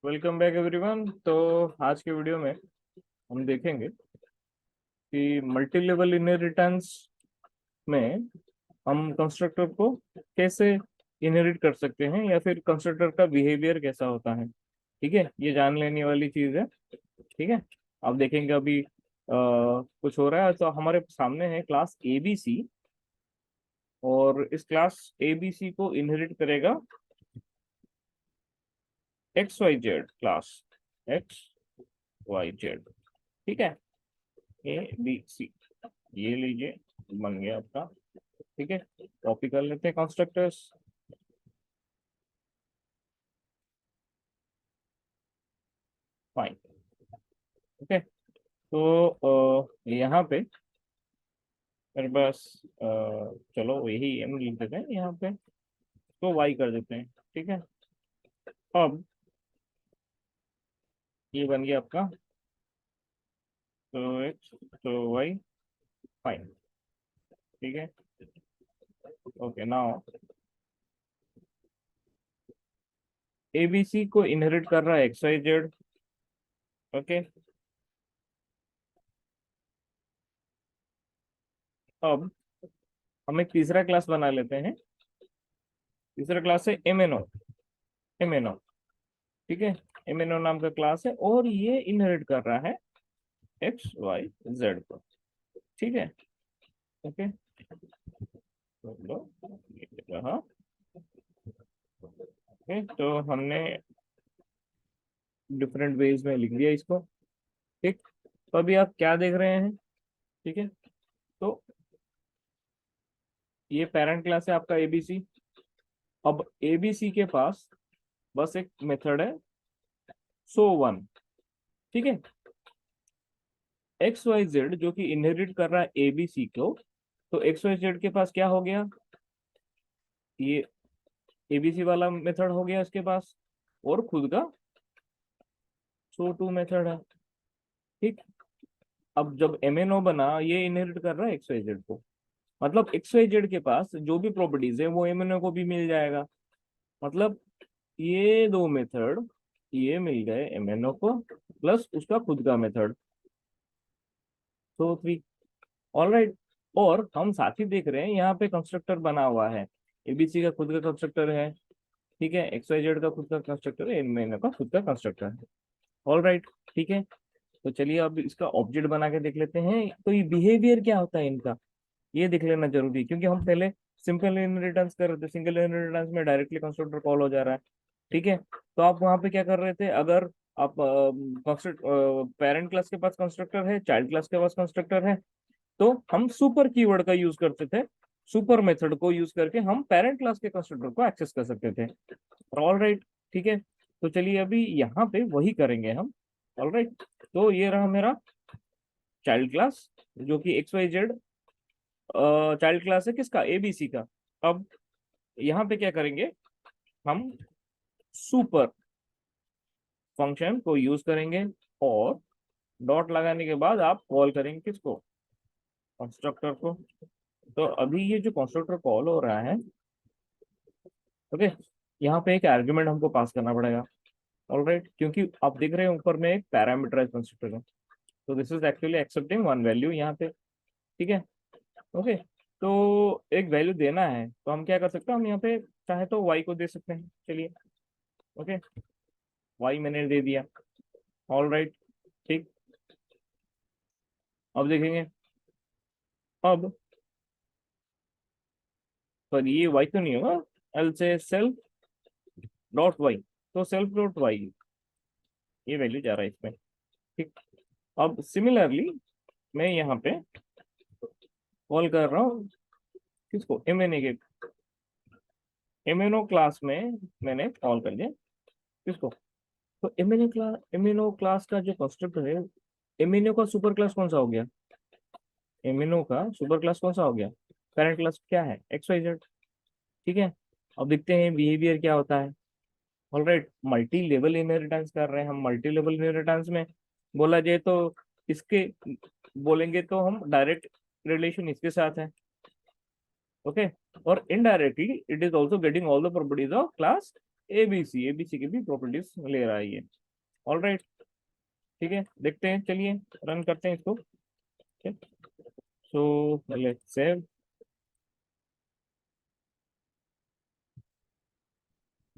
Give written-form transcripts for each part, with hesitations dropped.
Welcome back everyone. तो आज के वीडियो में हम देखेंगे कि मल्टी लेवल इनहेरिटेंस में हम कंस्ट्रक्टर को कैसे इनहेरिट कर सकते हैं या फिर कंस्ट्रक्टर का बिहेवियर कैसा होता है। ठीक है, ये जान लेने वाली चीज है। ठीक है, अब देखेंगे अभी कुछ हो रहा है। तो हमारे सामने है क्लास एबीसी और इस क्लास एबीसी को इनहेरिट करेगा X Y Z class, X Y Z. ठीक है, ए बी सी, ये लीजिए, बन गया आपका। ठीक है, कॉपी कर लेते हैं कंस्ट्रक्टर्स। फाइन। ओके, तो यहाँ पे मेरे पास चलो यही एम लिख देते हैं यहाँ पे, तो वाई कर देते हैं। ठीक है, अब ये बन गया आपका, तो एक्स तो वाई। फाइन। ठीक है, ओके नाउ एबीसी को इनहेरिट कर रहा है एक्स वाई जेड। ओके, अब हम एक तीसरा क्लास बना लेते हैं। तीसरा क्लास है M N O. M N O, ठीक है, एम एन ओ नाम का क्लास है और ये इनहेरिट कर रहा है एक्स वाई जेड को। ठीक है, ओके, तो लो, ये रहा। ओके, तो हमने डिफरेंट वेज में लिख दिया इसको। ठीक, तो अभी आप क्या देख रहे हैं? ठीक है, तो ये पेरेंट क्लास है आपका एबीसी। अब एबीसी के पास बस एक मेथड है, सो वन। ठीक है, एक्स वाई जेड जो कि इनहेरिट कर रहा है एबीसी को, तो एक्स वाई जेड के पास क्या हो गया? ये एबीसी वाला मेथड हो गया इसके पास, और खुद का सो टू मेथड है। ठीक, अब जब एम एन ओ बना, ये इनहेरिट कर रहा है एक्स वाई जेड को, मतलब एक्स वाई जेड के पास जो भी प्रॉपर्टीज है वो एम एन ओ को भी मिल जाएगा। मतलब ये दो मेथड ये मिल गए एम एन ओ को, प्लस उसका खुद का method, so three. All right, और हम साथ ही देख रहे हैं यहाँ पे कंस्ट्रक्टर बना हुआ है। एबीसी का खुद का कंस्ट्रक्टर है। ठीक है, एक्स वाई जेड का खुद का कंस्ट्रक्टर है, एम एन ओ का खुद का कंस्ट्रक्टर है। ऑल राइट, ठीक है, तो चलिए अब इसका ऑब्जेक्ट बना के देख लेते हैं। तो ये बिहेवियर क्या होता है इनका, ये देख लेना जरूरी है, क्योंकि हम पहले सिंपल इनहेरिटेंस कर रहे थे। सिंगल इनहेरिटेंस में डायरेक्टली कंस्ट्रक्टर कॉल हो जा रहा है। ठीक है, तो आप वहां पे क्या कर रहे थे? अगर आप पेरेंट क्लास के पास कंस्ट्रक्टर है, चाइल्ड क्लास के पास कंस्ट्रक्टर है, तो हम सुपर कीवर्ड का यूज करते थे। सुपर मेथड को यूज करके हम पेरेंट क्लास के कंस्ट्रक्टर को एक्सेस कर सकते थे। ऑल राइट, ठीक है, तो चलिए अभी यहाँ पे वही करेंगे हम। ऑल राइट, तो ये रहा मेरा चाइल्ड क्लास, जो कि X Y Z child class है किसका? एबीसी का। अब यहाँ पे क्या करेंगे? हम सुपर फंक्शन को यूज करेंगे और डॉट लगाने के बाद आप कॉल करेंगे किसको? कंस्ट्रक्टर को। तो अभी ये जो कंस्ट्रक्टर कॉल हो रहा है, ओके, यहाँ पे एक आर्गुमेंट हमको पास करना पड़ेगा। ऑलराइट, क्योंकि आप देख रहे हैं ऊपर में एक पैरामीटराइज कंस्ट्रक्टर है, तो this is actually accepting one value यहाँ पे। ठीक है, ओके, तो एक वैल्यू देना है तो हम क्या कर सकते हैं? हम यहाँ पे चाहे तो वाई को दे सकते हैं। चलिए, ओके, वाई मैंने दे दिया। ऑल राइट, ठीक, अब देखेंगे। अब पर ये वाई तो नहीं होगा, एल से सेल्फ डॉट वाई, तो सेल्फ डॉट वाई ये वैल्यू जा रहा है इसमें। ठीक, अब सिमिलरली मैं यहाँ पे कॉल कर रहा हूँ किसको? एम एन ए के। एम एन ओ क्लास में मैंने कॉल कर दिया किसको? तो एम एन ओ क्लास का जो कंस्ट्रक्टर है, एम एन ओ का सुपर क्लास कौन सा हो गया? एम एन ओ का सुपर क्लास कौन सा हो गया? पेरेंट क्लास क्या है? X Y Z. ठीक है, अब देखते हैं बिहेवियर क्या होता है। ऑलराइट, मल्टी लेवल इनहेरिटेंस कर रहे हैं हम। मल्टी लेवल इनहेरिटेंस में बोला जाए तो इसके बोलेंगे तो हम डायरेक्ट रिलेशन इसके साथ है। ओके, और indirectly it is also getting all the properties of class ABC की भी प्रॉपर्टीज ले रहा है ये। ऑल राइट, ठीक है, देखते हैं, चलिए रन करते हैं इसको। So let's save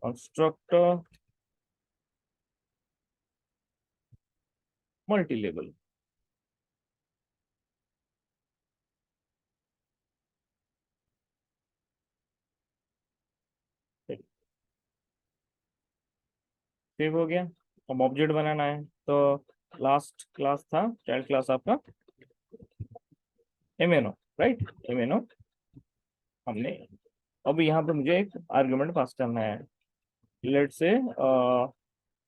constructor multi level. Save हो गया। अब ऑब्जेक्ट बनाना है, तो लास्ट क्लास था चाइल्ड क्लास आपका एमएनओ, राइट, एमएनओ हमने। अब यहाँ पे मुझे एक आर्गुमेंट पास करना है। लेट से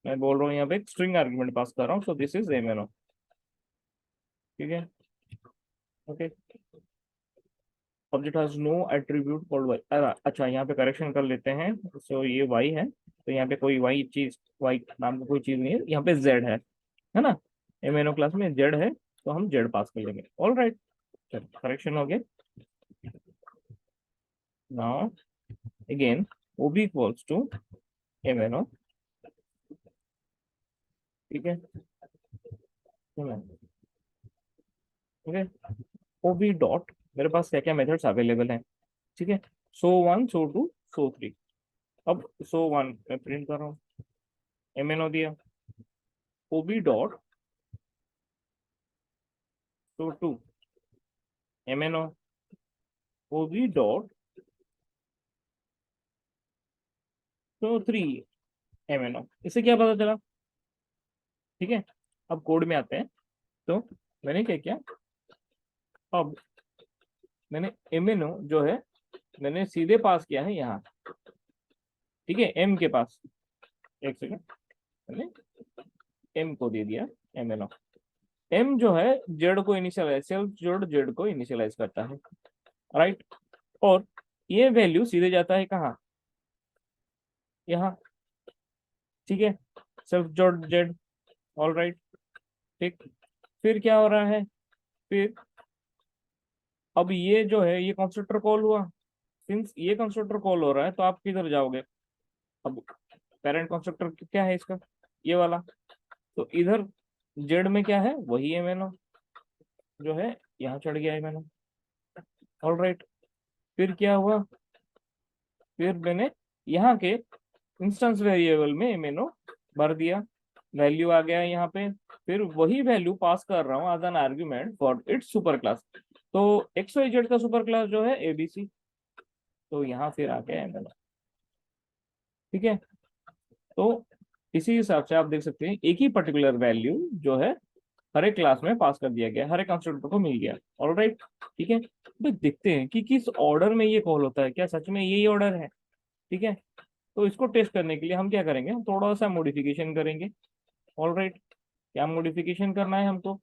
मैं बोल रहा हूँ यहाँ पे एक स्ट्रिंग आर्गुमेंट पास कर रहा हूँ, सो दिस इज एमएनओ, ठीक है, okay. Object has no attribute called Y. अच्छा, यहाँ पे करेक्शन कर लेते हैं। सो ये वाई है, तो यहाँ पे कोई वाई चीज, वाई नाम का कोई चीज नहीं है, यहाँ पे जेड है ना। एमएनओ क्लास में जेड है, तो हम जेड पास कर लेंगे। ऑल राइट, चलो करेक्शन हो गया। Now again OB equals to MNO, ठीक है, ओके। ओबी डॉट, मेरे पास क्या क्या मेथड्स अवेलेबल हैं, ठीक है। So one, so two, so three. अब सो वन मैं प्रिंट कर रहा हूँ, एमएनओ दिया। OB dot so two, MNO. OB dot so three, MNO. इससे क्या पता चला, ठीक है। अब कोड में आते हैं, तो मैंने क्या किया, अब मैंने एमएनओ जो है मैंने सीधे पास किया है यहाँ, ठीक है, एम के पास। एक सेकंड, मैंने एम को दे दिया एमएनओ। एम जो है जेड को इनिशियलाइज, सेल्फ जोड़ जेड को इनिशियलाइज करता है, राइट। और ये वैल्यू सीधे जाता है कहाँ, यहाँ, ठीक है, सेल्फ जोड़ जेड। ऑल राइट, ठीक। फिर क्या हो रहा है, फिर अब ये जो है ये कंस्ट्रक्टर कॉल हुआ। सिंस ये कंस्ट्रक्टर कॉल हो रहा है, तो आप किधर जाओगे। अब पेरेंट कंस्ट्रक्टर क्या है इसका, ये वाला। तो इधर जेड में क्या है, वही एमएनओ जो है यहाँ चढ़ गया एमएनओ। ऑल राइट, फिर क्या हुआ, फिर मैंने यहाँ के इंस्टेंस वेरिएबल में एमएनओ भर दिया, वैल्यू आ गया यहाँ पे। फिर वही वैल्यू पास कर रहा हूँ as an argument for its super class. तो एक्स वाई जेड का सुपर क्लास जो है एबीसी, तो यहाँ फिर आ गया एमएनओ, ठीक है। तो इसी हिसाब से आप देख सकते हैं एक ही पर्टिकुलर वैल्यू जो है हर एक क्लास में पास कर दिया गया, हर एक कंस्ट्रक्टर को मिल गया। ऑल राइट, ठीक है। तो देखते हैं कि किस ऑर्डर में ये कॉल होता है, क्या सच में यही ऑर्डर है, ठीक है। तो इसको टेस्ट करने के लिए हम क्या करेंगे, हम थोड़ा सा मॉडिफिकेशन करेंगे। ऑल राइट, क्या मॉडिफिकेशन करना है हमको,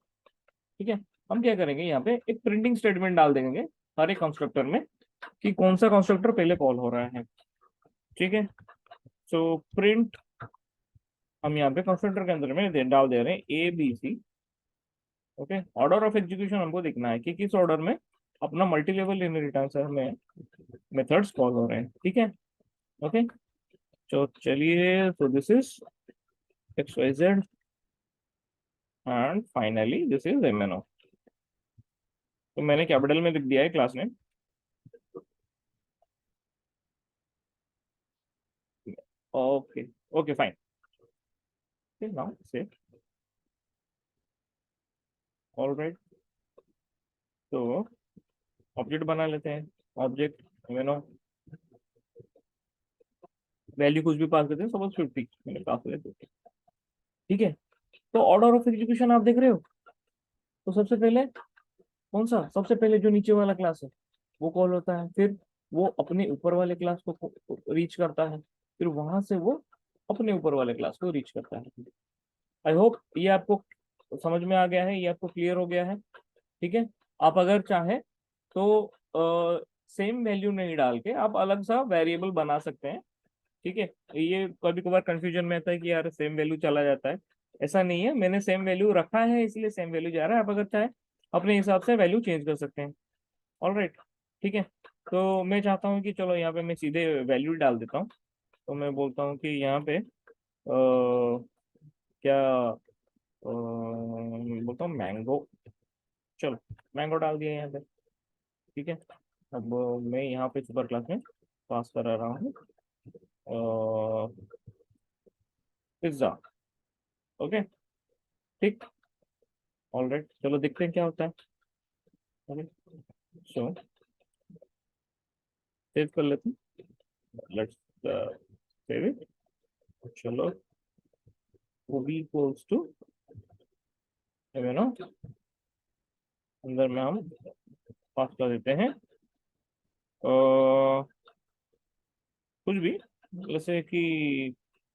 ठीक है। हम क्या करेंगे, यहाँ पे एक प्रिंटिंग स्टेटमेंट डाल देंगे हर एक कंस्ट्रक्टर में कि कौन सा कंस्ट्रक्टर पहले कॉल हो रहा है, ठीक है। सो प्रिंट, हम यहाँ पे कंस्ट्रक्टर के अंदर में डाल दे रहे हैं A B C, okay. Order of execution हमको देखना है कि किस ऑर्डर में अपना मल्टी लेवल इनहेरिटेंस में मेथड्स कॉल हो रहे हैं, ठीक है, ओके। तो चलिए, तो this is X Y Z and finally this is MNO. तो मैंने कैपिटल में लिख दिया है क्लास में, okay, okay fine, now say all right. तो ऑब्जेक्ट बना लेते हैं, ऑब्जेक्ट एमएनओ, वैल्यू कुछ भी पास करते हैं, सपोज 50 मैंने पास कर दिया, ठीक है। तो ऑर्डर ऑफ एग्जीक्यूशन आप देख रहे हो, तो सबसे पहले कौन सा, सबसे पहले जो नीचे वाला क्लास है वो कॉल होता है, फिर वो अपने ऊपर वाले क्लास को रीच करता है, फिर वहां से वो अपने ऊपर वाले क्लास को रीच करता है। आई होप ये आपको समझ में आ गया है, ये आपको क्लियर हो गया है, ठीक है। आप अगर चाहें तो सेम वैल्यू नहीं डाल के आप अलग सा वेरिएबल बना सकते हैं, ठीक है। ये कभी कभार कंफ्यूजन में आता है कि यार सेम वैल्यू चला जाता है, ऐसा नहीं है, मैंने सेम वैल्यू रखा है इसलिए सेम वैल्यू जा रहा है। आप अगर चाहे अपने हिसाब से वैल्यू चेंज कर सकते हैं। ऑल राइट, ठीक है। तो मैं चाहता हूँ कि चलो यहाँ पे मैं सीधे वैल्यू डाल देता हूँ, तो मैं बोलता हूँ कि यहाँ पे क्या बोलता हूँ मैंगो। चलो मैंगो डाल दिया यहाँ पे। ठीक है। अब मैं यहाँ पे सुपर क्लास में पास करा रहा हूँ पिज्जा। ओके। ठीक। ऑलराइट, चलो देखते हैं क्या होता है। ओके। सो सेव कर लेते हैं। Let's save it. चलो वो बी इक्वल्स टू अंदर में हम पास कर देते हैं कुछ भी, जैसे कि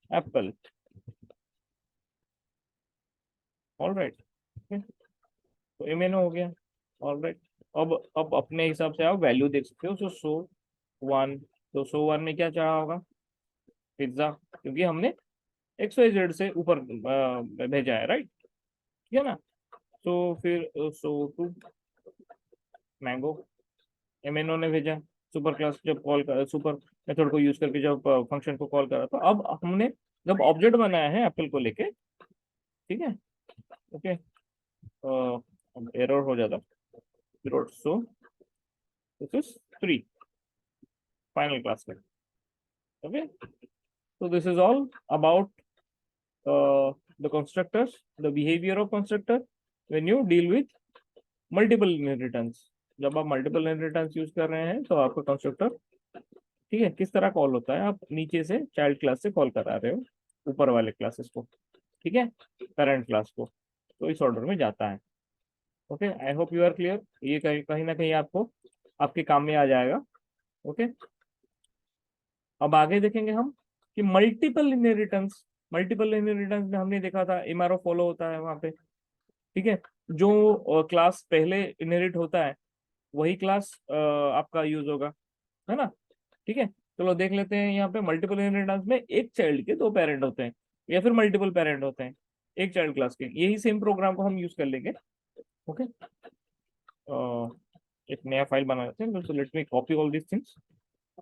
एप्पल। ऑलराइट। तो एमएनओ हो गया। ऑलराइट। अब अपने हिसाब से आप वैल्यू देख सकते हो। सो वन, तो सो वन में क्या चाहा होगा? पिज्जा, क्योंकि हमने एक्स वाई जेड से ऊपर भेजा है, राइट? ठीक है ना? तो फिर सो टू मैंगो, एमएनओ ने भेजा। सुपर क्लास जब कॉल कर, सुपर मेथड को यूज करके जब फंक्शन को कॉल करा, तो अब हमने जब ऑब्जेक्ट बनाया है एप्पल को लेके, ठीक है? ओके। अब एरर हो जाता, so this is 3 final class में। Okay. So this is all about the constructors, the behavior of constructor when you deal with multiple inheritance। जब आप मल्टीपल इनहेरिटेंस यूज कर रहे हैं तो आपका कंस्ट्रक्टर, ठीक है, किस तरह कॉल होता है? आप नीचे से चाइल्ड क्लास से कॉल करा रहे हो ऊपर वाले क्लासेस को, ठीक है, पेरेंट क्लास को, तो इस ऑर्डर में जाता है। Okay, I hope you are clear. ये कहीं कहीं ना कहीं आपको आपके काम में आ जाएगा। ओके। अब आगे देखेंगे हम कि मल्टीपल इनहेरिटेंस में हमने देखा था एमआरओ फॉलो होता है वहां पे। ठीक है। जो क्लास पहले इनहेरिट होता है वही क्लास आपका यूज होगा, है ना? ठीक है। चलो देख लेते हैं। यहाँ पे मल्टीपल इनहेरिटेंस में एक चाइल्ड के दो पेरेंट होते हैं या फिर मल्टीपल पेरेंट होते हैं एक चाइल्ड क्लास के। यही सेम प्रोग्राम को हम यूज कर लेंगे। ओके। एक नया फाइल बना लेते हैं। तो let me copy all this things.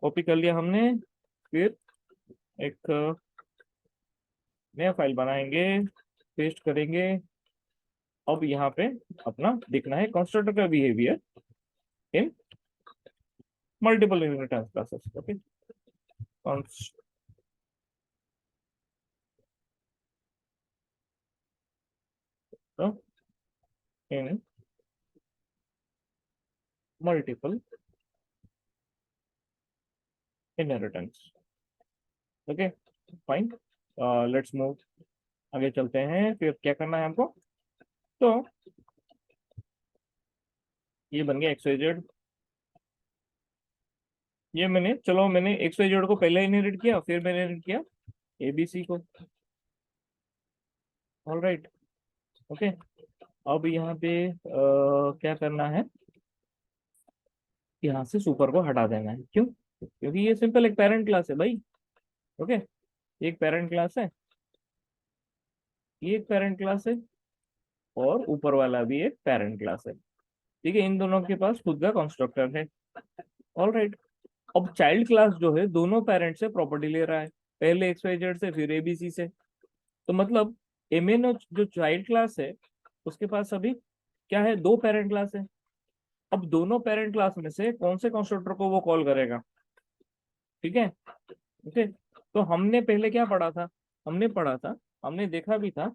Copy कर लिया हमने। फिर एक नया फाइल बनाएंगे, पेस्ट करेंगे। अब यहाँ पे अपना देखना है कंस्ट्रक्टर का behaviour in multiple inheritance classes. Okay. In multiple inheritance. Okay, fine. Let's move, आगे चलते हैं। फिर क्या करना है हमको? तो ये बन गया एक्स वाई जेड। ये मैंने एक्स वाई जेड को पहले इनहेरिट किया, फिर मैंने इनहेरिट किया एबीसी को। All right. ओके। अब यहाँ पे क्या करना है? यहाँ से सुपर को हटा देना है। क्यों? क्योंकि ये सिंपल एक पेरेंट क्लास है भाई। ओके। एक पेरेंट क्लास है, ये एक पेरेंट क्लास है, और ऊपर वाला भी एक पेरेंट क्लास है। ठीक है, इन दोनों के पास खुद का कंस्ट्रक्टर है। All right. अब चाइल्ड क्लास जो है दोनों पेरेंट से प्रॉपर्टी ले रहा है, पहले एक्स वाई जेड से फिर एबीसी से। तो मतलब एमएनओ जो चाइल्ड क्लास है उसके पास अभी क्या है? दो पेरेंट क्लास है। अब दोनों पेरेंट क्लास में से कौन से कंस्ट्रक्टर को वो कॉल करेगा? ठीक है। ओके। तो हमने पहले क्या पढ़ा था? हमने पढ़ा था, हमने देखा भी था,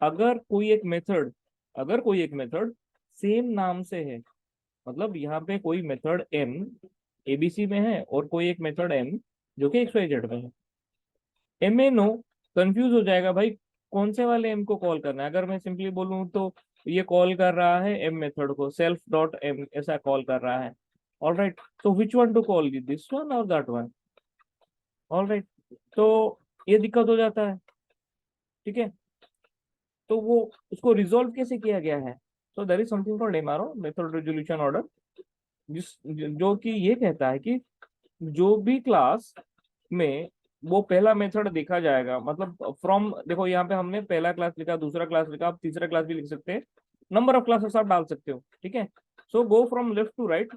अगर कोई एक मेथड अगर कोई एक मेथड सेम नाम से है, मतलब यहाँ पे कोई मेथड एम एबीसी में है और कोई एक मेथड एम जो कि एक्स वाई जेड में है, एमएनओ कंफ्यूज हो जाएगा भाई कौन से वाले एम को कॉल करना है। अगर मैं सिंपली बोलूँ तो ये कॉल कर रहा है एम मेथड को, सेल्फ डॉट एम ऐसा कॉल कर रहा है। All right. तो which one to call, this one और दैट वन? All right. तो ये दिक्कत हो जाता है। ठीक है। तो वो उसको रिजोल्व कैसे किया गया है? So there is something called MRO, method resolution order, जिस जो कि ये कहता है कि जो भी क्लास में वो पहला मेथड देखा जाएगा, मतलब फ्रॉम, देखो यहाँ पे हमने पहला क्लास लिखा, दूसरा क्लास लिखा, आप तीसरा क्लास भी लिख सकते हैं, नंबर ऑफ क्लासेस आप डाल सकते हो। ठीक है। So go from left to right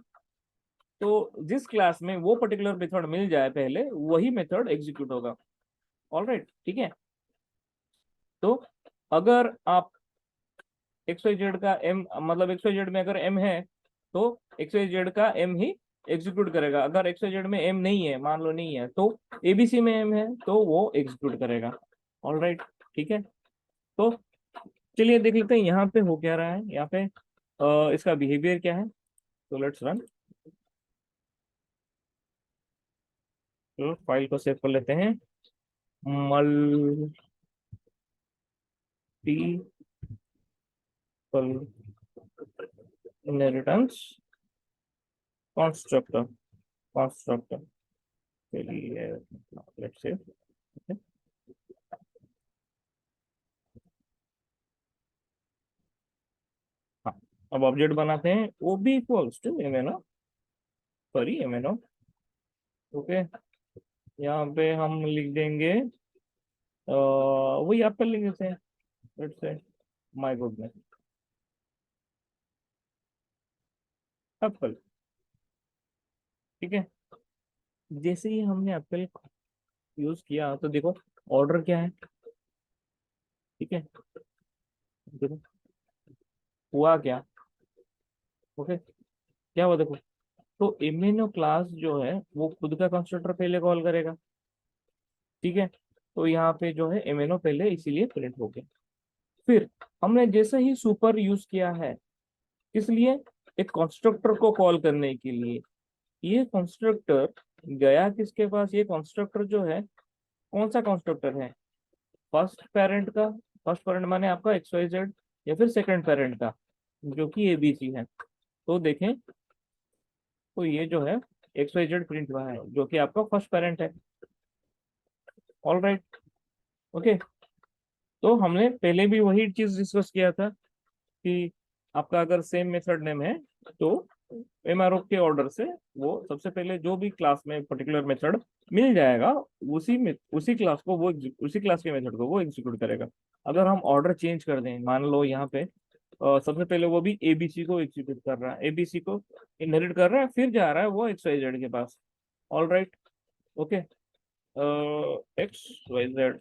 तो जिस क्लास में वो पर्टिकुलर मेथड मिल जाए पहले, वही मेथड एग्जीक्यूट होगा। ऑलराइट, ठीक है। तो अगर आप एक्स वाई जेड का एम, मतलब एक्स वाई जेड में अगर एम है तो एक्स वाई जेड का एम ही एग्जीक्यूट करेगा। अगर एक्स वाई जेड में एम नहीं है, मान लो नहीं है, तो एबीसी में एम है तो वो एग्जीक्यूट करेगा। ऑलराइट, ठीक है। तो चलिए देख लेते हैं यहाँ पे हो क्या रहा है, यहाँ पे इसका बिहेवियर क्या है। तो लेट्स रन, तो फाइल को सेव कर लेते हैं। मल्टीपल इनहेरिटेंस कंस्ट्रक्टर, कंस्ट्रक्टर के लिए लेट्स से, हाँ, अब ऑब्जेक्ट बनाते हैं O B equals to M N O, sorry M N O. Okay, यहाँ पे हम लिख देंगे वही एप्पल लिख देते हैं, let's say my goodness Apple. ठीक है, जैसे ही हमने एप्पल यूज किया तो देखो ऑर्डर क्या है। ठीक है, देखो हुआ क्या। ओके, क्या हुआ देखो, तो इम्यूनो क्लास जो है वो खुद का कंस्ट्रक्टर पहले कॉल करेगा। ठीक है, तो यहाँ पे जो है इम्यूनो पहले इसीलिए प्रिंट हो गया। फिर हमने जैसे ही सुपर यूज किया है, किस लिए, एक कंस्ट्रक्टर को कॉल करने के लिए। ये कंस्ट्रक्टर गया किसके पास, ये कंस्ट्रक्टर जो है कौन सा कंस्ट्रक्टर है, फर्स्ट पेरेंट का। फर्स्ट पेरेंट माने आपका एक्स वाई जेड, या फिर सेकंड पेरेंट का जो कि एबीसी है। तो देखें, तो ये जो है एक्स वाई जेड प्रिंट हुआ है जो कि आपका फर्स्ट पेरेंट है। All right, okay. तो हमने पहले भी वही चीज डिस्कस किया था कि आपका अगर सेम मेथड नेम है तो एमआरओ के ऑर्डर से वो सबसे पहले जो भी क्लास में पर्टिकुलर मेथड मिल जाएगा, उसी में उसी क्लास को वो उसी क्लास के मेथड को वो एग्जीक्यूट करेगा। अगर हम ऑर्डर चेंज कर दें, मान लो यहाँ पे सबसे पहले वो भी एबीसी को एग्जीक्यूट कर रहा है, एबीसी को इनहेरिट कर रहा है, फिर जा रहा है वो एक्स वाई जेड के पास। All right, okay, X Y Z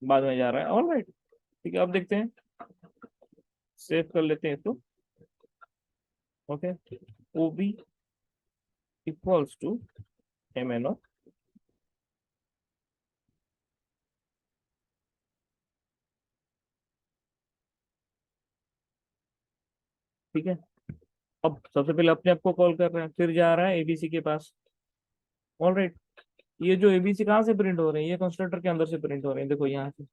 बाद में जा रहा है। ऑल राइट, ठीक है, अब देखते हैं, सेव कर लेते हैं तो। Okay, O B equals to M N O. ठीक है, अब सबसे पहले अपने आप को कॉल कर रहा है, फिर जा रहा है एबीसी के पास। ऑल राइट, ये जो एबीसी कहाँ से प्रिंट हो रहे हैं, ये कंस्ट्रक्टर के अंदर से प्रिंट हो रहे हैं, देखो यहाँ से।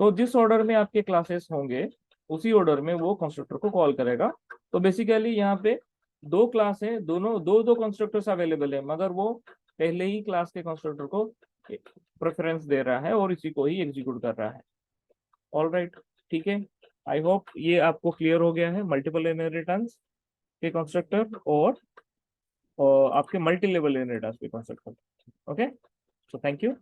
तो जिस ऑर्डर में आपके क्लासेस होंगे उसी ऑर्डर में वो कंस्ट्रक्टर को कॉल करेगा। तो बेसिकली यहाँ पे दो क्लास है, दोनों दो दो कंस्ट्रक्टर्स अवेलेबल है, मगर वो पहले ही क्लास के कंस्ट्रक्टर को प्रेफरेंस दे रहा है और इसी को ही एग्जीक्यूट कर रहा है। ऑल राइट, ठीक है। आई होप ये आपको क्लियर हो गया है, मल्टीपल इनहेरिटेंस के कंस्ट्रक्टर और आपके मल्टी लेवल इनहेरिटेंस के constructor. Okay, so thank you.